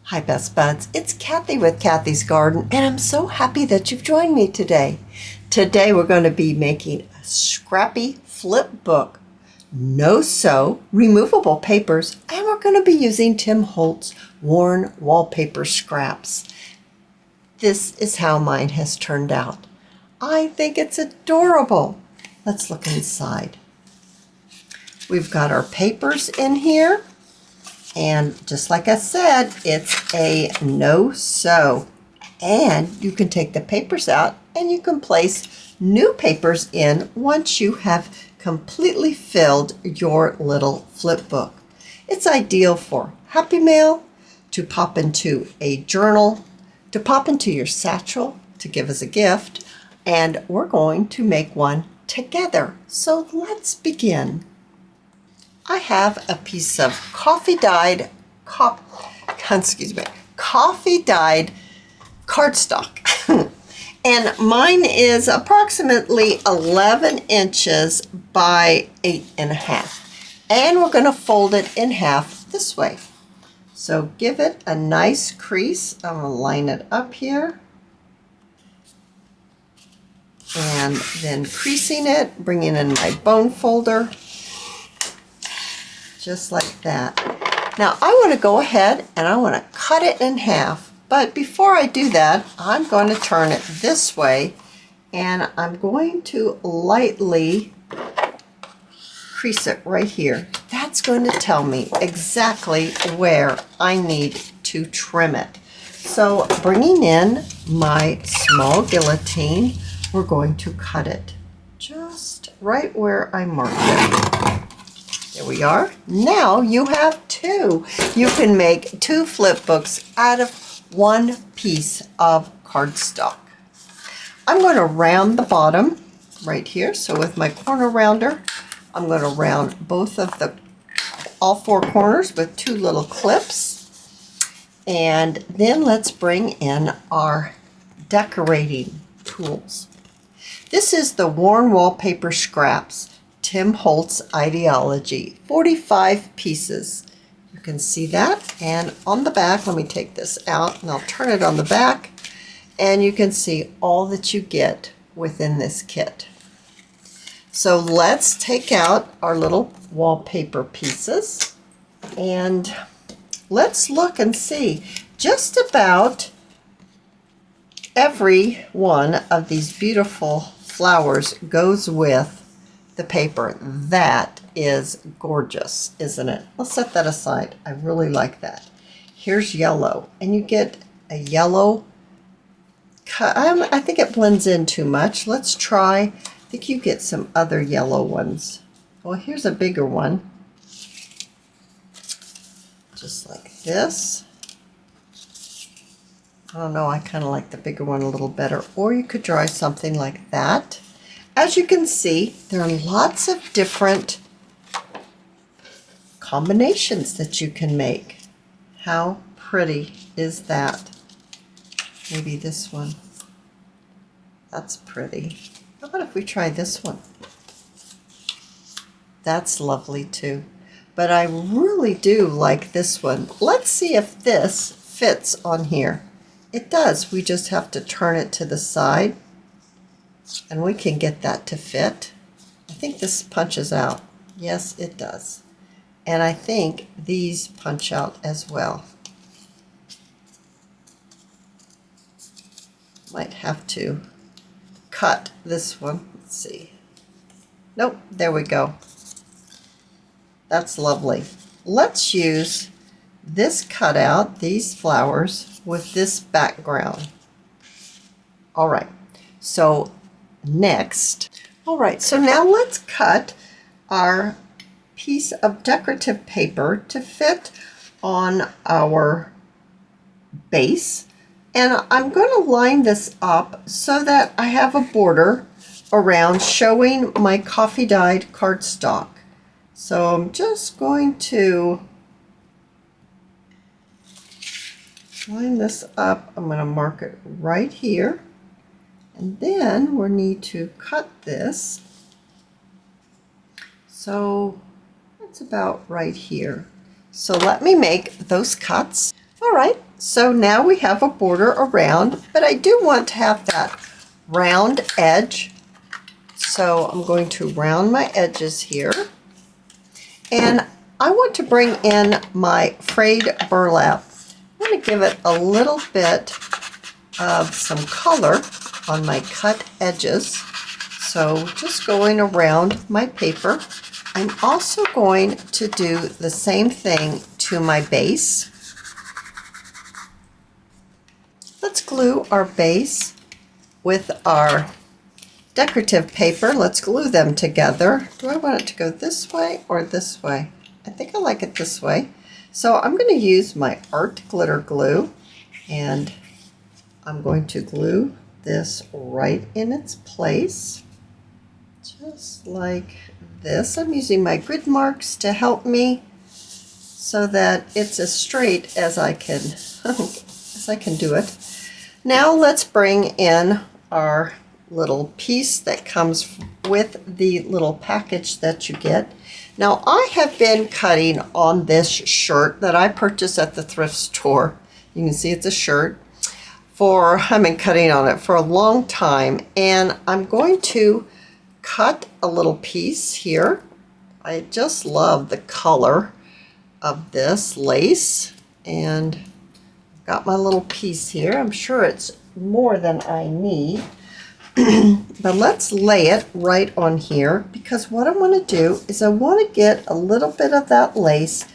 Hi Best Buds, it's Cathy with Cathy's Garden, and I'm so happy that you've joined me today. Today we're going to be making a scrappy flip book, no-sew, removable papers, and we're going to be using Tim Holtz Wallpaper Scraps. This is how mine has turned out. I think it's adorable. Let's look inside. We've got our papers in here. And just like I said, it's a no-sew. And you can take the papers out and you can place new papers in once you have completely filled your little flip book. It's ideal for Happy Mail, to pop into a journal, to pop into your satchel to give as a gift. And we're going to make one together. So let's begin. I have a piece of coffee dyed cardstock. And mine is approximately 11 inches by 8.5. And we're going to fold it in half this way. So give it a nice crease. I'm going to line it up here. And then creasing it, bringing in my bone folder. Just like that. Now I want to go ahead and I want to cut it in half, but before I do that I'm going to turn it this way and I'm going to lightly crease it right here. That's going to tell me exactly where I need to trim it. So bringing in my small guillotine, we're going to cut it just right where I marked it. There we are. Now you have two. You can make two flip books out of one piece of cardstock. I'm going to round the bottom right here. So with my corner rounder, I'm going to round all four corners with two little clips. And then let's bring in our decorating tools. This is the Worn Wallpaper Scraps. Tim Holtz Idea-ology, 45 pieces. You can see that. And on the back, let me take this out and I'll turn it on the back. And you can see all that you get within this kit. So let's take out our little wallpaper pieces and let's look and see. Just about every one of these beautiful flowers goes with the paper. That is gorgeous, isn't it? Let's set that aside. I really like that. Here's yellow, and you get a yellow cut. I think it blends in too much. Let's try, I think you get some other yellow ones. Well, here's a bigger one. Just like this. I don't know, I kind of like the bigger one a little better. Or you could try something like that. As you can see, there are lots of different combinations that you can make. How pretty is that? Maybe this one. That's pretty. How about if we try this one? That's lovely too. But I really do like this one. Let's see if this fits on here. It does. We just have to turn it to the side. And we can get that to fit. I think this punches out. Yes, it does. And I think these punch out as well. Might have to cut this one. Let's see. Nope, there we go. That's lovely. Let's use this cutout, these flowers, with this background. All right, so next. All right, so now let's cut our piece of decorative paper to fit on our base. And I'm going to line this up so that I have a border around showing my coffee dyed cardstock. So I'm just going to line this up. I'm going to mark it right here. And then we'll need to cut this. So that's about right here. So let me make those cuts. All right, so now we have a border around, but I do want to have that round edge. So I'm going to round my edges here. And I want to bring in my frayed burlap. I'm going to give it a little bit of some color on my cut edges. So just going around my paper. I'm also going to do the same thing to my base. Let's glue our base with our decorative paper. Let's glue them together. Do I want it to go this way or this way? I think I like it this way. So I'm going to use my art glitter glue, and I'm going to glue this right in its place, just like this. I'm using my grid marks to help me so that it's as straight as I can do it. Now let's bring in our little piece that comes with the little package that you get. Now I have been cutting on this shirt that I purchased at the thrift store. You can see it's a shirt. I've been cutting on it for a long time, and I'm going to cut a little piece here. I just love the color of this lace, and I've got my little piece here. I'm sure it's more than I need. But let's lay it right on here, because what I want to do is I want to get a little bit of that lace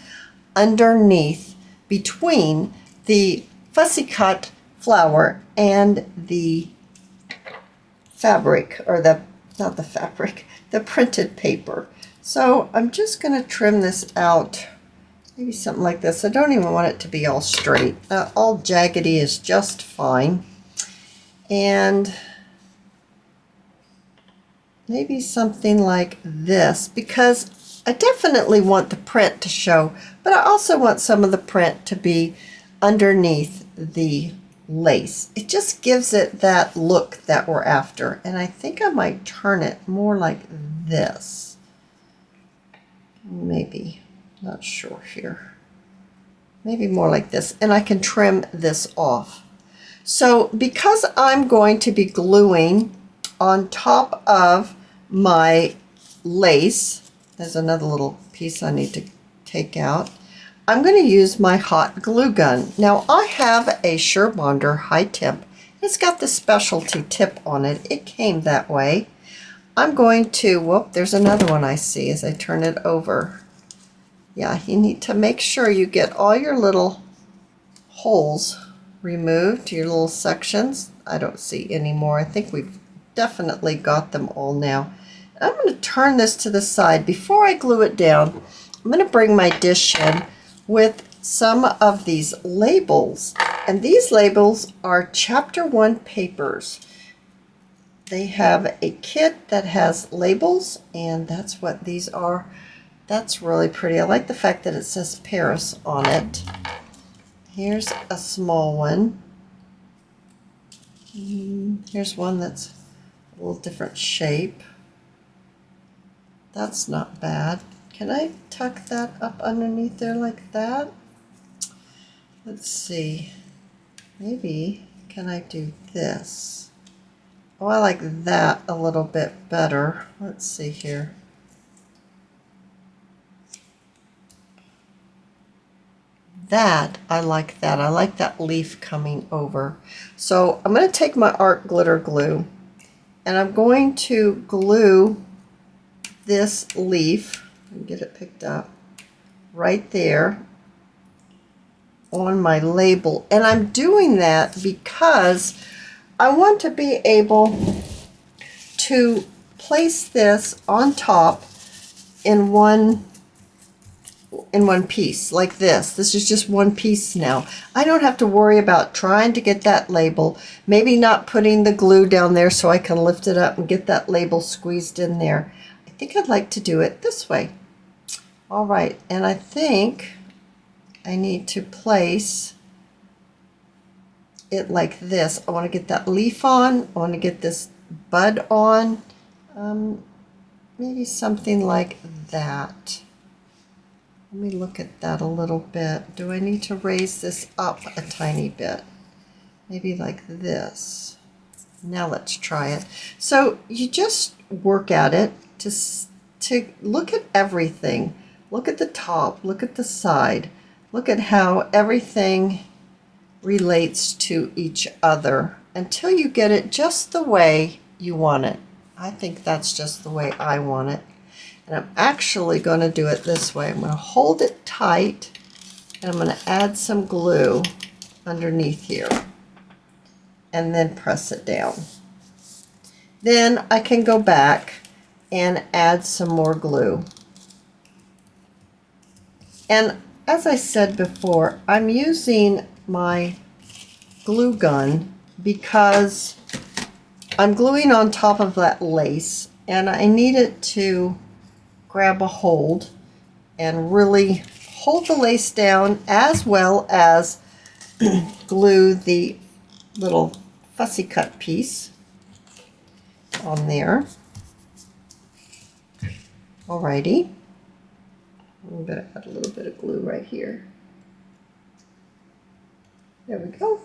underneath between the fussy cut flower and the fabric, or not the fabric, the printed paper. So I'm just going to trim this out, maybe something like this. I don't even want it to be all straight. All jaggedy is just fine. And maybe something like this, because I definitely want the print to show, but I also want some of the print to be underneath the lace. It just gives it that look that we're after, and I think I might turn it more like this. Maybe, not sure here. Maybe more like this, and I can trim this off. So because I'm going to be gluing on top of my lace, there's another little piece I need to take out. I'm going to use my hot glue gun. Now I have a Surebonder high temp. It's got the specialty tip on it. It came that way. I'm going to, whoop, there's another one I see as I turn it over. Yeah, you need to make sure you get all your little holes removed, your little sections. I don't see any more. I think we've definitely got them all now. I'm going to turn this to the side. Before I glue it down, I'm going to bring my dish in with some of these labels. And these labels are Chapter 1 papers. They have a kit that has labels, and that's what these are. That's really pretty. I like the fact that it says Paris on it. Here's a small one. Here's one that's a little different shape. That's not bad. Can I tuck that up underneath there like that? Let's see. Maybe, can I do this? Oh, I like that a little bit better. Let's see here. That, I like that. I like that leaf coming over. So I'm going to take my art glitter glue, and I'm going to glue this leaf, and get it picked up, right there on my label. And I'm doing that because I want to be able to place this on top in one piece like this. This is just one piece now. I don't have to worry about trying to get that label, maybe not putting the glue down there so I can lift it up and get that label squeezed in there. I think I'd like to do it this way. All right, and I think I need to place it like this. I want to get that leaf on. I want to get this bud on. Maybe something like that. Let me look at that a little bit. Do I need to raise this up a tiny bit? Maybe like this. Now let's try it. So you just work at it to look at everything. Look at the top, look at the side. Look at how everything relates to each other until you get it just the way you want it. I think that's just the way I want it. And I'm actually going to do it this way. I'm going to hold it tight and I'm going to add some glue underneath here and then press it down. Then I can go back and add some more glue. And as I said before, I'm using my glue gun because I'm gluing on top of that lace and I need it to grab a hold and really hold the lace down as well as glue the little fussy cut piece on there. Alrighty. I'm going to add a little bit of glue right here. There we go.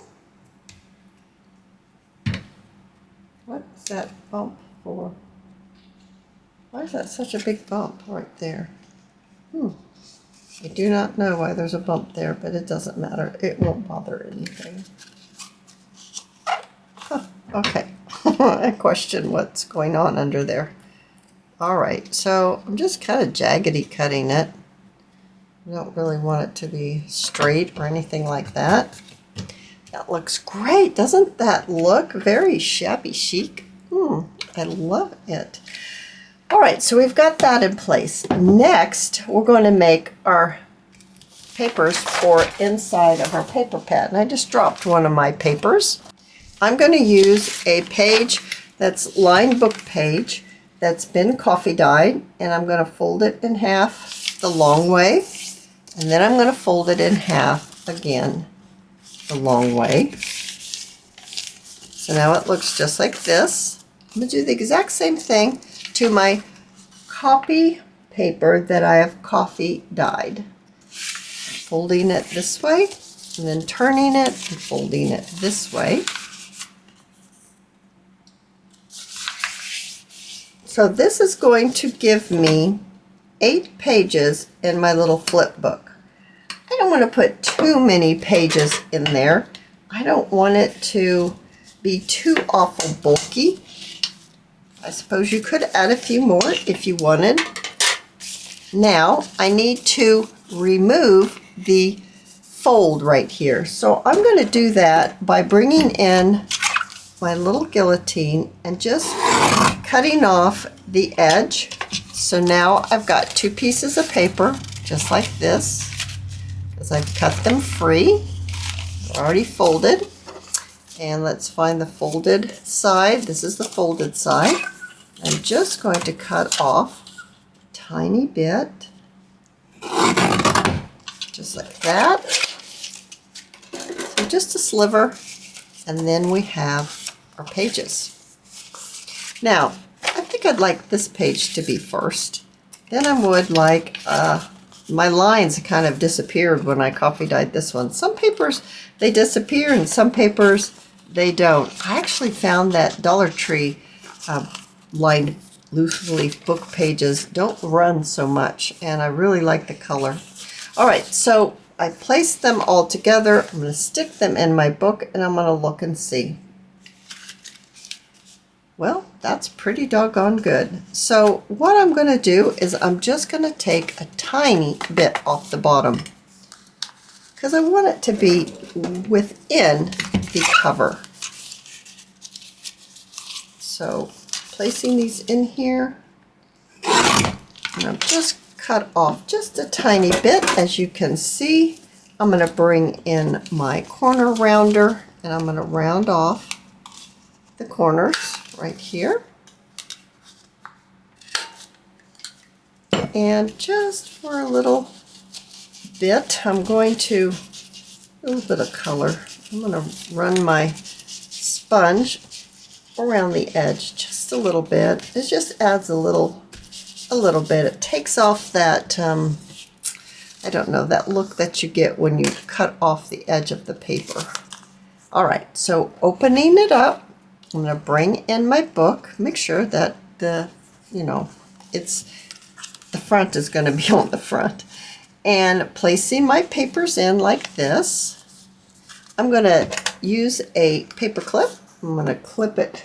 What is that bump for? Why is that such a big bump right there? I do not know why there's a bump there, but it doesn't matter. It won't bother anything. Huh, okay. I question what's going on under there. Alright, so I'm just kind of jaggedy cutting it. I don't really want it to be straight or anything like that. That looks great. Doesn't that look very shabby chic? I love it. All right, so we've got that in place. Next, we're going to make our papers for inside of our paper pad. And I just dropped one of my papers. I'm going to use a page that's lined book page that's been coffee dyed, and I'm going to fold it in half the long way, and then I'm going to fold it in half again the long way. So now it looks just like this. I'm going to do the exact same thing to my copy paper that I have coffee dyed. Folding it this way, and then turning it and folding it this way. So this is going to give me 8 pages in my little flip book. I don't want to put too many pages in there. I don't want it to be too awful bulky. I suppose you could add a few more if you wanted. Now I need to remove the fold right here. So I'm going to do that by bringing in my little guillotine and just cutting off the edge. So now I've got 2 pieces of paper just like this because I've cut them free. They're already folded. And let's find the folded side. This is the folded side. I'm just going to cut off a tiny bit, just like that. So just a sliver, and then we have our pages. Now, I think I'd like this page to be first. Then I would like, my lines kind of disappeared when I coffee dyed this one. Some papers, they disappear, and some papers, they don't. I actually found that Dollar Tree lined loose leaf book pages don't run so much, and I really like the color. All right, so I placed them all together. I'm going to stick them in my book, and I'm going to look and see. Well, that's pretty doggone good. So what I'm going to do is I'm just going to take a tiny bit off the bottom because I want it to be within the cover. So placing these in here, and I'm just cut off just a tiny bit. As you can see, I'm going to bring in my corner rounder and I'm going to round off the corners right here. And just for a little bit, I'm going to, a little bit of color, I'm going to run my sponge around the edge just a little bit. It just adds a little bit. It takes off that, I I don't know, that look that you get when you cut off the edge of the paper. All right, so opening it up, I'm going to bring in my book. Make sure that the front is going to be on the front. And placing my papers in like this, I'm going to use a paper clip. I'm going to clip it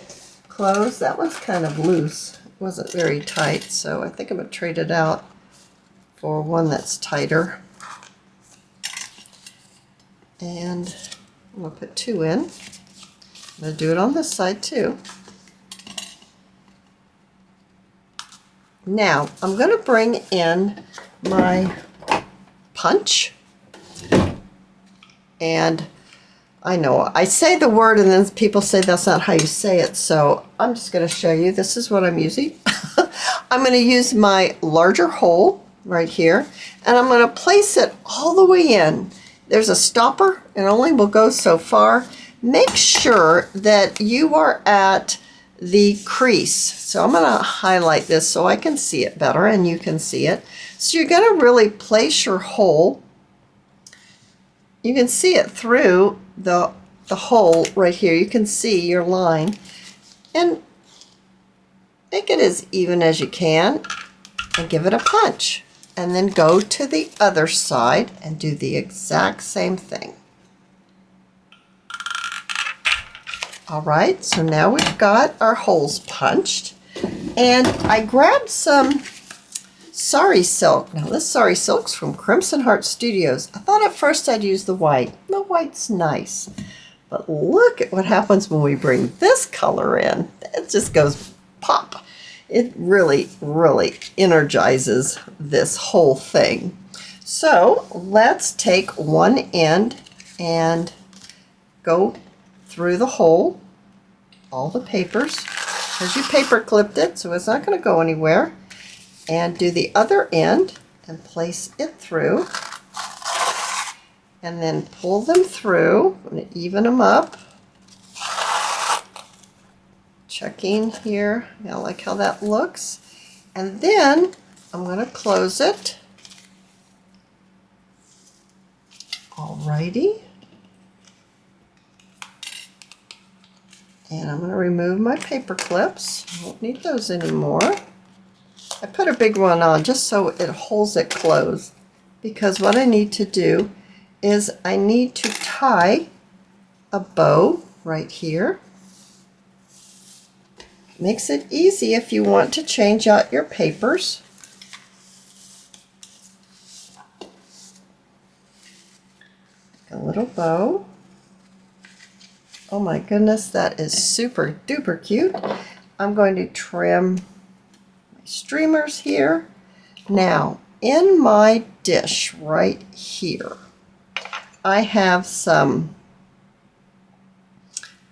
closed. That one's kind of loose. It wasn't very tight, so I think I'm going to trade it out for one that's tighter. And I'm going to put 2 in. I'm going to do it on this side too. Now I'm going to bring in my punch, and I know I say the word and then people say that's not how you say it, so I'm just going to show you. This is what I'm using. I'm going to use my larger hole right here, and I'm going to place it all the way in. There's a stopper, and only will go so far. Make sure that you are at the crease. So I'm going to highlight this so I can see it better and you can see it. So you're going to really place your hole. You can see it through the hole right here. You can see your line, and make it as even as you can and give it a punch, and then go to the other side and do the exact same thing. All right, so now we've got our holes punched, and I grabbed some Sari silk. Now this Sari silk's from Crimson Heart Studios. I thought at first I'd use the white. The white's nice, but look at what happens when we bring this color in. It just goes pop. It really, really energizes this whole thing. So let's take one end and go through the hole, all the papers, because you paper clipped it, so it's not going to go anywhere. And do the other end and place it through, and then pull them through and even them up. Checking here, I like how that looks. And then I'm going to close it. Alrighty. And I'm going to remove my paper clips. I won't need those anymore. I put a big one on just so it holds it closed, because what I need to do is I need to tie a bow right here. Makes it easy if you want to change out your papers. A little bow. Oh my goodness, that is super duper cute. I'm going to trim my streamers here. Now, in my dish right here, I have some,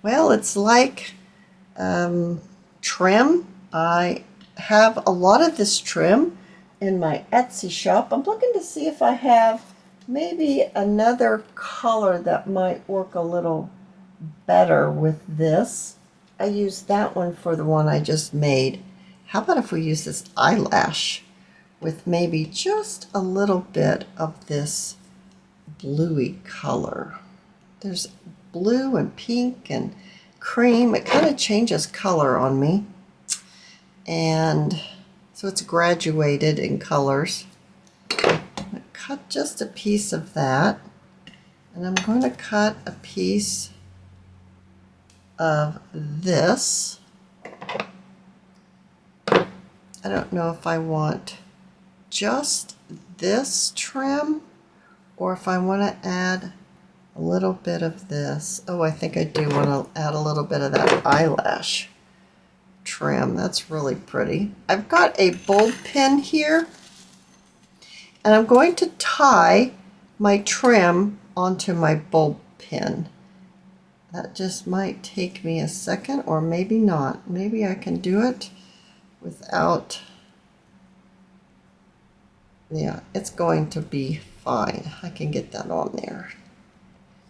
well, it's like trim. I have a lot of this trim in my Etsy shop. I'm looking to see if I have maybe another color that might work a little better with this. I used that one for the one I just made. How about if we use this eyelash with maybe just a little bit of this bluey color. There's blue and pink and cream. It kind of changes color on me. And so it's graduated in colors. I'm going to cut just a piece of that. And I'm going to cut a piece of this. I don't know if I want just this trim or if I want to add a little bit of this. Oh, I think I do want to add a little bit of that eyelash trim. That's really pretty. I've got a bulb pin here, and I'm going to tie my trim onto my bulb pin. That just might take me a second, or maybe not. Maybe I can do it without, yeah, it's going to be fine. I can get that on there.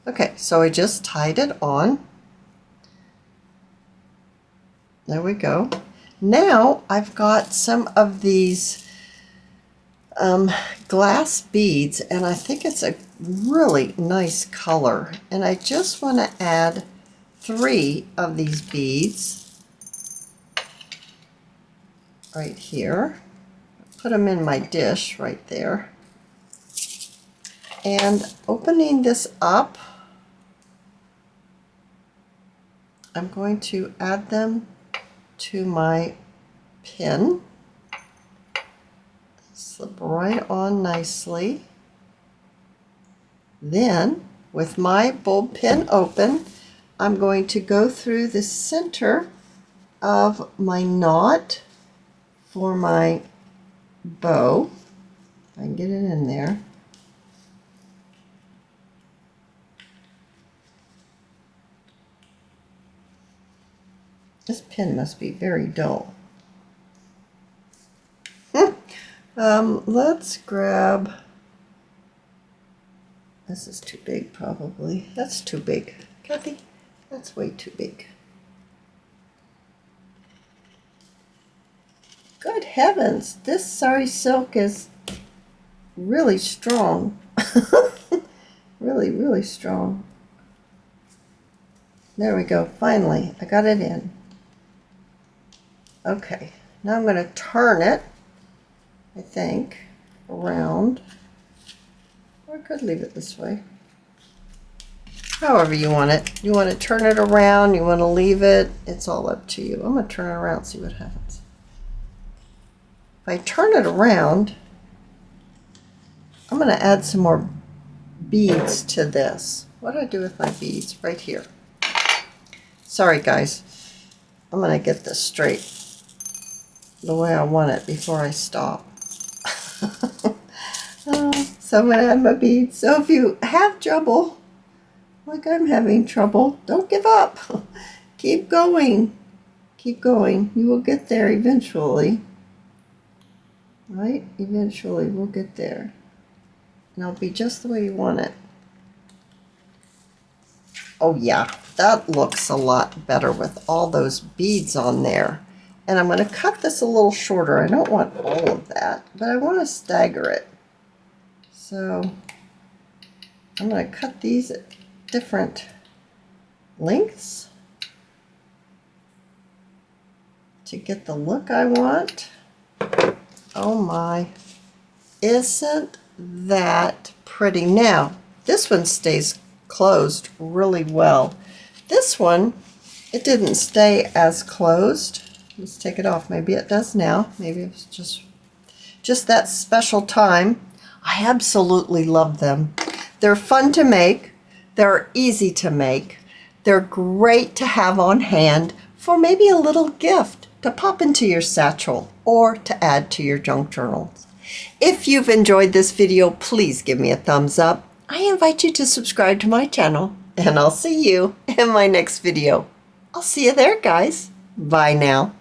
Okay, so I just tied it on. There we go. Now I've got some of these glass beads, and I think it's a really nice color. And I just want to add 3 of these beads right here. Put them in my dish right there. And opening this up, I'm going to add them to my pin. Slip right on nicely. Then, with my bulb pin open, I'm going to go through the center of my knot for my bow. I can get it in there. This pin must be very dull. Let's grab, this is too big probably. That's too big. Cathy, that's way too big. Good heavens, this Sari silk is really strong. Really, really strong. There we go, finally, I got it in. Okay, now I'm going to turn it, I think, around. Or I could leave it this way. However you want it. You want to turn it around, you want to leave it, it's all up to you. I'm going to turn it around and see what happens. If I turn it around, I'm going to add some more beads to this. What do I do with my beads? Right here. Sorry guys, I'm going to get this straight the way I want it before I stop. So I'm going to add my beads. So if you have trouble, like I'm having trouble, don't give up. Keep going. Keep going. You will get there eventually. Right? Eventually we'll get there. And it'll be just the way you want it. Oh yeah, that looks a lot better with all those beads on there. And I'm going to cut this a little shorter. I don't want all of that, but I want to stagger it. So I'm going to cut these at different lengths to get the look I want. Oh my, isn't that pretty? Now, this one stays closed really well. This one, it didn't stay as closed. Let's take it off. Maybe it does now. Maybe it's just that special time. I absolutely love them. They're fun to make. They're easy to make. They're great to have on hand for maybe a little gift to pop into your satchel or to add to your junk journals. If you've enjoyed this video, please give me a thumbs up. I invite you to subscribe to my channel, and I'll see you in my next video. I'll see you there, guys. Bye now.